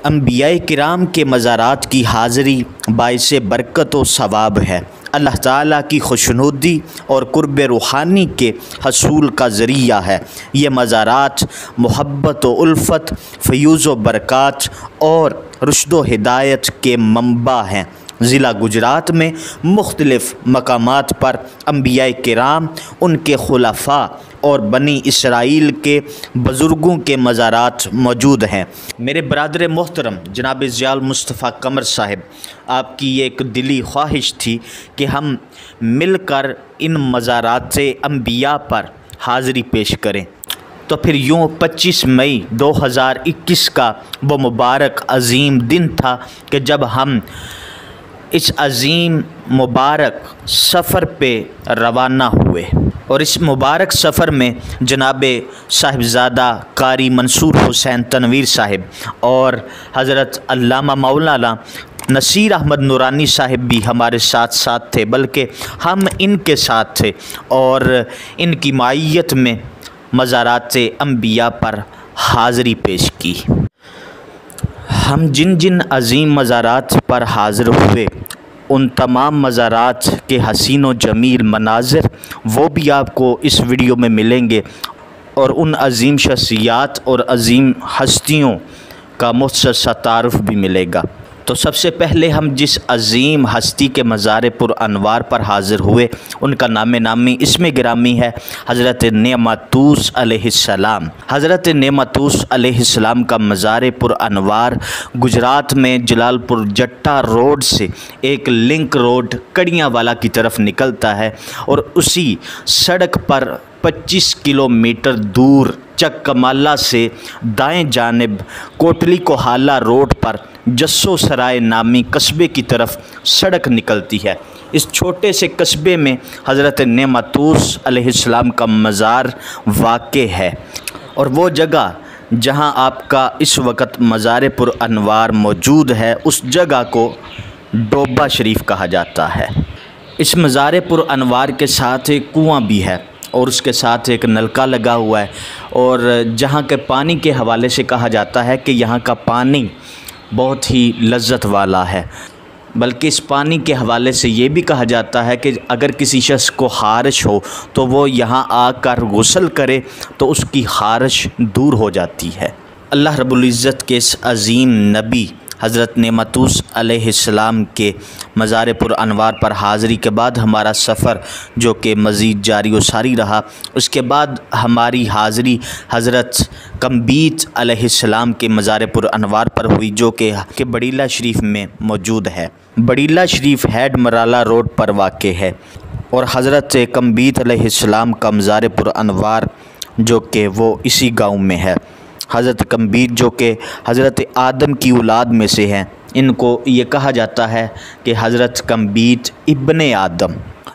अंबियाए किराम के मज़ारात की हाज़िरी बाइस बरकत व सवाब है। अल्लाह ताला की खुशनुदी और कुर्ब रूहानी के हसूल का ज़रिया है। ये मज़ारात मोहब्बत व उल्फ़त, फ़यूज़ व बरक़ात और रुश्द व हिदायत के मंबा हैं। ज़िला गुजरात में मुख्तलिफ़ मकामात पर अंबियाए किराम, उनके खुलफ़ा और बनी इसराइल के बुज़ुर्गों के मज़ारात मौजूद हैं। मेरे बरादर मोहतरम जनाब ज़ियाउल मुस्तफ़ा कमर साहिब, आपकी एक दिली ख्वाहिश थी कि हम मिलकर इन मज़ारात अंबिया पर हाज़िरी पेश करें। तो फिर यूँ 25 मई 2021 का वो मुबारक अज़ीम दिन था कि जब हम इस अज़ीम मुबारक सफ़र पे रवाना हुए और इस मुबारक सफ़र में जनाब साहिबज़ादा कारी मंसूर हुसैन तनवीर साहिब और हज़रत अल्लामा मौलाना नसीर अहमद नूरानी साहिब भी हमारे साथ साथ थे, बल्कि हम इनके साथ थे और इनकी मायत में मज़ारात अंबिया पर हाज़िरी पेश की। हम जिन जिन अज़ीम मज़ारात पर हाज़िर हुए, उन तमाम मज़ारात के हसीन व जमील मनाज़िर वो भी आपको इस वीडियो में मिलेंगे और उन अज़ीम शख्सियात और अज़ीम हस्तियों का मुख्तसर तारुफ़ भी मिलेगा। तो सबसे पहले हम जिस अज़ीम हस्ती के मज़ार पुरअनवार पर हाज़िर हुए, उनका नाम नामी इसमें गिरामी है हज़रत नेमतूस अलैहिस्सलाम। हज़रत नेमतूस अलैहिस्सलाम का मज़ार पुरअनवार गुजरात में जलालपुर जट्टा रोड से एक लिंक रोड कड़ियाँ वाला की तरफ निकलता है और उसी सड़क पर 25 किलोमीटर दूर चक कमाला से दाएं जानिब कोटली कोहाला रोड पर जस्सो सराय नामी कस्बे की तरफ सड़क निकलती है। इस छोटे से कस्बे में हज़रत नेमतूस अलैहिस्सलाम का मज़ार वाक़े है और वो जगह जहां आपका इस वक्त मज़ार पुरअनवार मौजूद है, उस जगह को डोबा शरीफ कहा जाता है। इस मज़ार पुरअनवार के साथ एक कुआं भी है और उसके साथ एक नलका लगा हुआ है और जहाँ के पानी के हवाले से कहा जाता है कि यहाँ का पानी बहुत ही लज्जत वाला है। बल्कि इस पानी के हवाले से ये भी कहा जाता है कि अगर किसी शख्स को ख़ारिश हो तो वो यहाँ आकर गुस्ल करे तो उसकी ख़ारिश दूर हो जाती है। अल्लाह रब्बुल इज़्ज़त के इस अज़ीम नबी हज़रत नेमतूस अलैहिस्सलाम के मज़ार पुरअनवार पर हाज़िरी के बाद हमारा सफ़र जो कि मज़ीद जारी व सारी रहा, उसके बाद हमारी हाज़िरी हज़रत कम्बीत अलैहिस्सलाम के मज़ार पुरअनवार पर हुई, जो कि बड़ीला शरीफ में मौजूद है। बड़ीला शरीफ हेड मराला रोड पर वाक़ है और हज़रत कम्बीत अलैहिस्सलाम का मज़ार पुरअनवार जो कि वो इसी गाँव में है। हज़रत कम्बीत जो कि हज़रत आदम की औलाद में से हैं, इनको ये कहा जाता है कि हज़रत कम्बीत इब्ने आदम।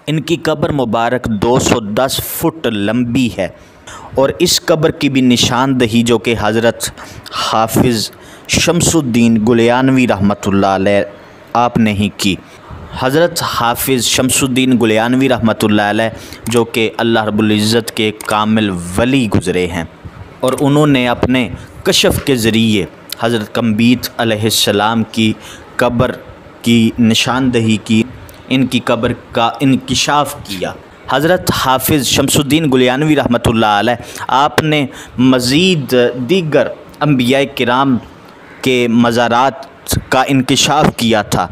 इनकी कब्र मुबारक 210 फुट लंबी है और इस कब्र की भी निशानदही जो कि हज़रत हाफिज़ शमसुद्दीन गुलियानवी रहमतुल्लाह अलैह आपने ही की। हज़रत हाफिज़ शमसुद्दीन गुलियानवी रहमतुल्लाह अलैह जो कि अल्लाह रब्बुल इज़्ज़त के कामिल वली गुज़रे हैं और उन्होंने अपने कशफ़ के ज़रिए हज़रत कम्बीत अलैहिस्सलाम की कब्र की निशानदही की, इनकी कब्र का इंकिशाफ़ किया। हज़रत हाफिज़ शमसुद्दीन गुलियानवी रहमतुल्लाह अलैह आपने मज़ीद दीगर अंबियाए किराम के मज़ारात का इंकिशाफ़ किया था।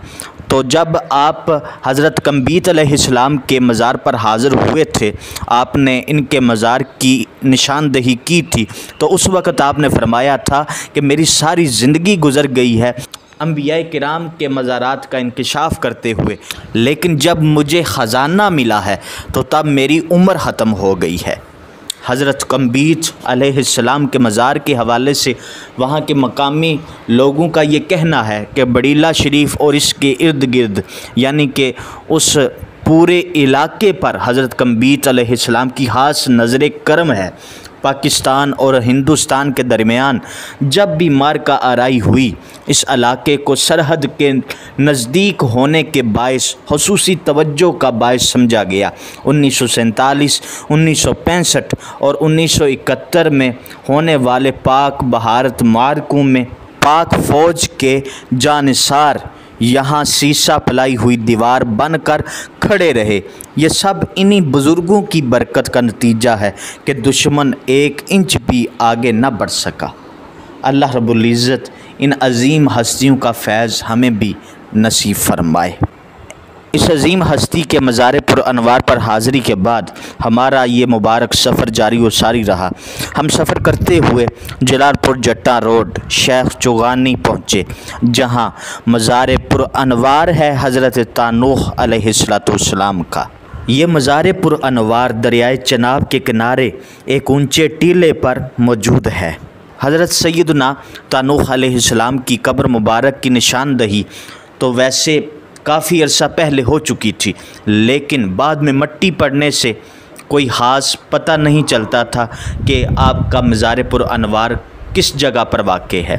तो जब आप हज़रत कम्बीत अलैहिस्सलाम के मज़ार पर हाज़िर हुए थे, आपने इनके मज़ार की निशानदही की थी, तो उस वक़्त आपने फ़रमाया था कि मेरी सारी ज़िंदगी गुज़र गई है अंबियाए किराम के मज़ारात का इंकिशाफ़ करते हुए, लेकिन जब मुझे ख़जाना मिला है तो तब मेरी उम्र ख़त्म हो गई है। हज़रत कम्बीत अलैहिस्सलाम के मज़ार के हवाले से वहाँ के मकामी लोगों का ये कहना है कि बड़ीला शरीफ और इसके इर्द गिर्द यानी कि उस पूरे इलाके पर हज़रत कम्बीत अलैहिस्सलाम की ख़ास नज़र करम है। पाकिस्तान और हिंदुस्तान के दरमियान जब भी मार्का आराई हुई, इस इलाके को सरहद के नज़दीक होने के बायस ख़ुसूसी तवज्जो का बायस समझा गया। 1947, 1965 और 1971 में होने वाले पाक भारत मार्कों में पाक फ़ौज के जानिसार यहाँ शीशा पलाई हुई दीवार बनकर खड़े रहे। ये सब इन्हीं बुज़ुर्गों की बरकत का नतीजा है कि दुश्मन 1 इंच भी आगे न बढ़ सका। अल्लाह रब्बुल इज़्ज़त इन अज़ीम हस्तियों का फैज़ हमें भी नसीब फरमाए। इस अज़ीम हस्ती के मज़ार पुरअनवार पर हाज़िरी के बाद हमारा ये मुबारक सफ़र जारी व सारी रहा। हम सफ़र करते हुए जलालपुर जट्टा रोड शेख चौगानी पहुँचे, जहाँ मज़ार पुरअनवार है हज़रत तानूह अलैहिस्सलाम का। ये मज़ार पुरअनवार दरियाए चनाब के किनारे एक ऊंचे टीले पर मौजूद है। हज़रत सैयदना तानूह अलैहिस्सलाम की कब्र मुबारक की निशानदही तो वैसे काफ़ी अरसा पहले हो चुकी थी, लेकिन बाद में मिट्टी पड़ने से कोई ख़ास पता नहीं चलता था कि आपका मज़ार पुरअनवार किस जगह पर वाक़े है।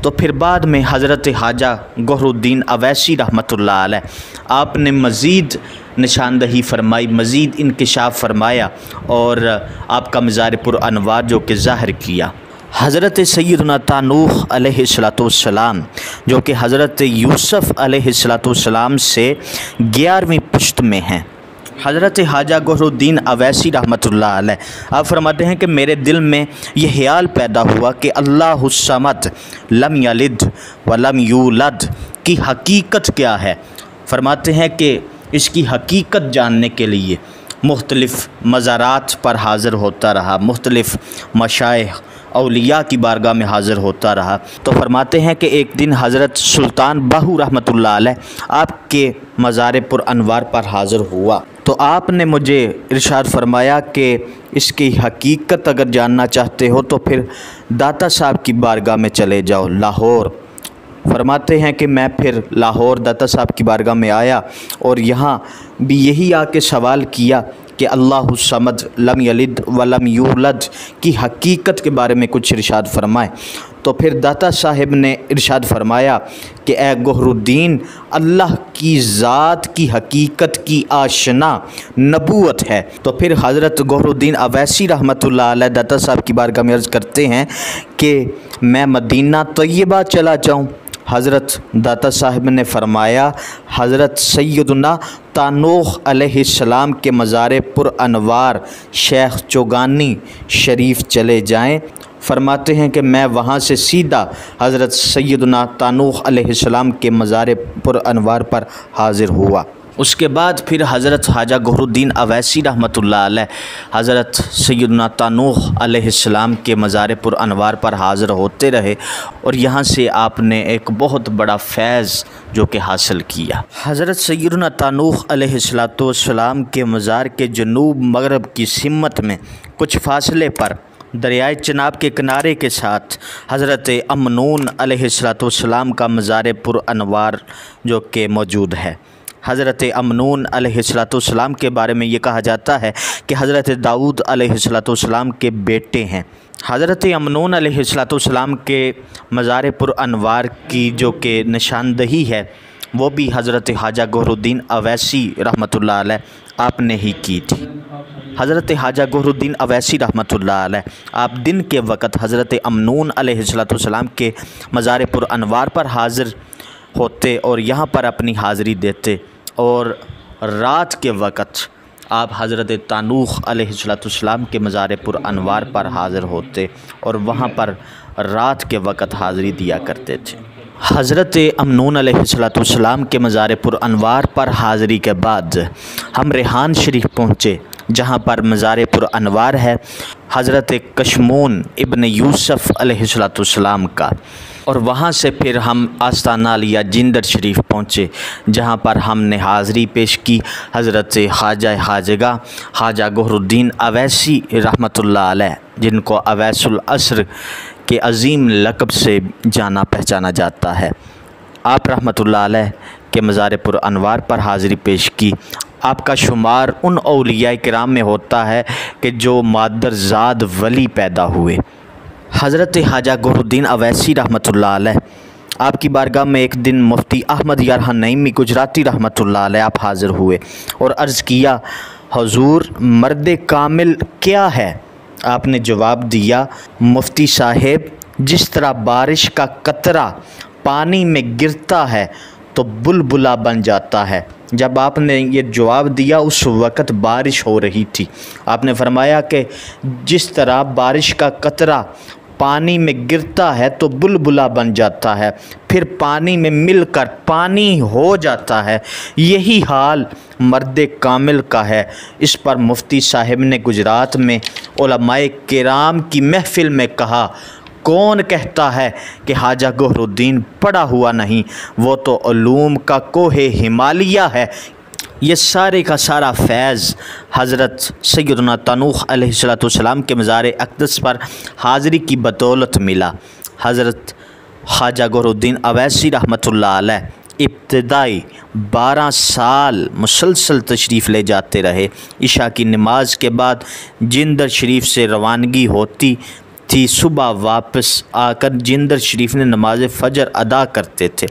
तो फिर बाद में हज़रत ख्वाजा गौहरुद्दीन अवैसी रहमतुल्लाह अलैह आपने मज़ीद निशानदही फरमाई, मज़ीद इंकिशाफ फरमाया और आपका मज़ार पुरअनवार जो कि ज़ाहिर किया। हज़रत सैयदना तानूह अलैहिस्सलाम जो कि हज़रत यूसुफ़ अलैहिस्सलाम से 11वीं पुश्त में हैं। हज़रत ख्वाजा गौहरुद्दीन अवैसी रहमतुल्लाह अलैह आप फरमाते हैं कि मेरे दिल में यह ख्याल पैदा हुआ कि अल्लाहुस समद लम यलिद व लम यूलद की हकीकत क्या है। फरमाते हैं कि इसकी हकीकत जानने के लिए मुख्तलिफ़ मज़ारात पर हाज़िर होता रहा, मुख्तलिफ़ मशाइख़ औलिया की बारगाह में हाज़िर होता रहा। तो फरमाते हैं कि एक दिन हज़रत सुल्तान बाहू रहमतुल्लाह अलैह आपके मज़ार पुरअनवार पर हाज़िर हुआ, तो आपने मुझे इरशाद फरमाया कि इसकी हकीकत अगर जानना चाहते हो तो फिर दाता साहब की बारगाह में चले जाओ लाहौर। फरमाते हैं कि मैं फिर लाहौर दाता साहब की बारगाह में आया और यहाँ भी यही आके सवाल किया कि अल्लाहुस समद लम यलिद व लम यूलद की हकीकत के बारे में कुछ इरशाद फरमाए। तो फिर दाता साहिब ने इरशाद फरमाया कि ए गौहरुद्दीन, अल्लाह की ज़ात की हकीकत की आशना नबूवत है। तो फिर हज़रत गौहरुद्दीन अवैसी रहमतुल्लाह अलैह दाता साहब की बारगाह में अर्ज़ करते हैं कि मैं मदीना तैयबा चला जाऊँ। हज़रत दाता साहिब ने फरमाया हज़रत सैयदना तानूह अलैहिस्सलाम के मज़ार पुरअनवार शेख चौगानी शरीफ चले जाएं। फरमाते हैं कि मैं वहाँ से सीधा हज़रत सैयदना तानूह अलैहिस्सलाम के मज़ार पुरअनवार पर हाज़िर हुआ। उसके बाद फिर हज़रत ख्वाजा गौहरुद्दीन अवैसी रहमतुल्लाह अलैह हज़रत सैयदना तानूह अलैहिस्सलाम के मज़ार पुरअनवार पर हाज़िर होते रहे और यहाँ से आपने एक बहुत बड़ा फैज़ जो कि हासिल किया। हज़रत सैयदना तानूह अलैहिस्सलाम के मज़ार के जनूब मगरब की सिमत में कुछ फ़ासले पर दरियाए चनाब के किनारे के साथ हज़रत अमनून अलैहिस्सलाम का मज़ार पुरअनवार जो कि मौजूद है। हज़रत अमनून अलैहिस्सलाम के बारे में ये कहा जाता है कि हज़रत दाऊद अलैहिस्सलाम के बेटे हैं। हज़रत अमनून अलैहिस्सलाम के मज़ार पुरअनवार की जो कि निशानदही है वो भी हज़रत ख्वाजा गौहरुद्दीन अवैसी रहमतुल्लाह अलैह आपने ही की थी। हज़रत ख्वाजा गौहरुद्दीन अवैसी रहमतुल्लाह अलैह आप दिन के वक़्त हज़रत अमनून अलैहिस्सलाम के मज़ार पुरअनवार पर हाज़िर होते और यहाँ पर अपनी हाज़िरी देते, और रात के वक़्त आप हज़रत तानूह अलैहिस्सलाम के मज़ार पुरअनवार पर हाज़िर होते और वहाँ पर रात के वक़्त हाज़िरी दिया करते थे। हज़रत अमनून अलैहिस्सलाम के मज़ार पुरअनवार पर हाज़िरी के बाद हम रेहान शरीफ पहुँचे, जहाँ पर मज़ार पुरअनवार है हज़रत कशमून इब्न यूसुफ़ अलैहिस्सलाम का, और वहाँ से फिर हम आस्ताना लिया जिंदर शरीफ पहुँचे, जहाँ पर हमने हाज़िरी पेश की हज़रत ख्वाजा खाजगा ख्वाजा गौहरुद्दीन अवैसी रहमतुल्लाह अलैह, जिनको अवैसुल असर के अज़ीम लक़ब से जाना पहचाना जाता है। आप रहमतुल्लाह अलैह के मज़ार पुरअनवार पर हाज़िरी पेश की। आपका शुमार उन औलिया किराम में होता है कि जो मादरज़ाद वली पैदा हुए। हज़रत ख्वाजा गौहरुद्दीन अवैसी रहमतुल्लाह अलैह आपकी बारगाह में एक दिन मुफ्ती अहमद यार नईमी गुजराती रहमतुल्लाह अलैह आप हाज़िर हुए और अर्ज़ किया, हुज़ूर मर्द कामिल क्या है? आपने जवाब दिया, मुफ्ती साहेब जिस तरह बारिश का कतरा पानी में गिरता है तो बुलबुला बन जाता है। जब आपने ये जवाब दिया उस वक़्त बारिश हो रही थी। आपने फरमाया कि जिस तरह बारिश का कतरा पानी में गिरता है तो बुलबुला बन जाता है, फिर पानी में मिलकर पानी हो जाता है, यही हाल मर्द कामिल का है। इस पर मुफ्ती साहिब ने गुजरात में उलमाए किराम की महफिल में कहा, कौन कहता है कि ख्वाजा गौहरुद्दीन पढ़ा हुआ नहीं, वो तो उलूम का कोहे हिमालया है। ये सारे का सारा फैज़ हज़रत सैयदना तनूह अलैहिस्सलाम के मज़ार अक़दस पर हाज़री की बदौलत मिला। हज़रत ख्वाजा गौहरुद्दीन अवैसी रहमतुल्लाह अलैह इब्तिदाई 12 साल मुसलसल तशरीफ़ ले जाते रहे। इशा की नमाज के बाद जिंदर शरीफ से रवानगी होती थी, सुबह वापस आकर जिंदर शरीफ में नमाज फ़जर अदा करते थे।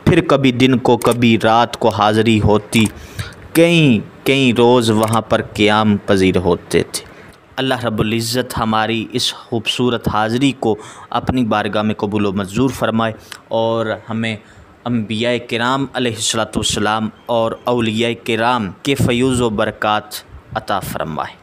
फिर कभी दिन को कभी रात को हाज़री होती, कई रोज़ वहाँ पर क़याम पजीर होते थे। अल्लाह रब्बुल इज़्ज़त हमारी इस खूबसूरत हाज़री को अपनी बारगाह में कबूल व मंजूर फरमाए और हमें अंबिया किराम अलैहिस्सलातु वस्सलाम और औलिया किराम के फ़यूज़ व बरक़ात अता फरमाए।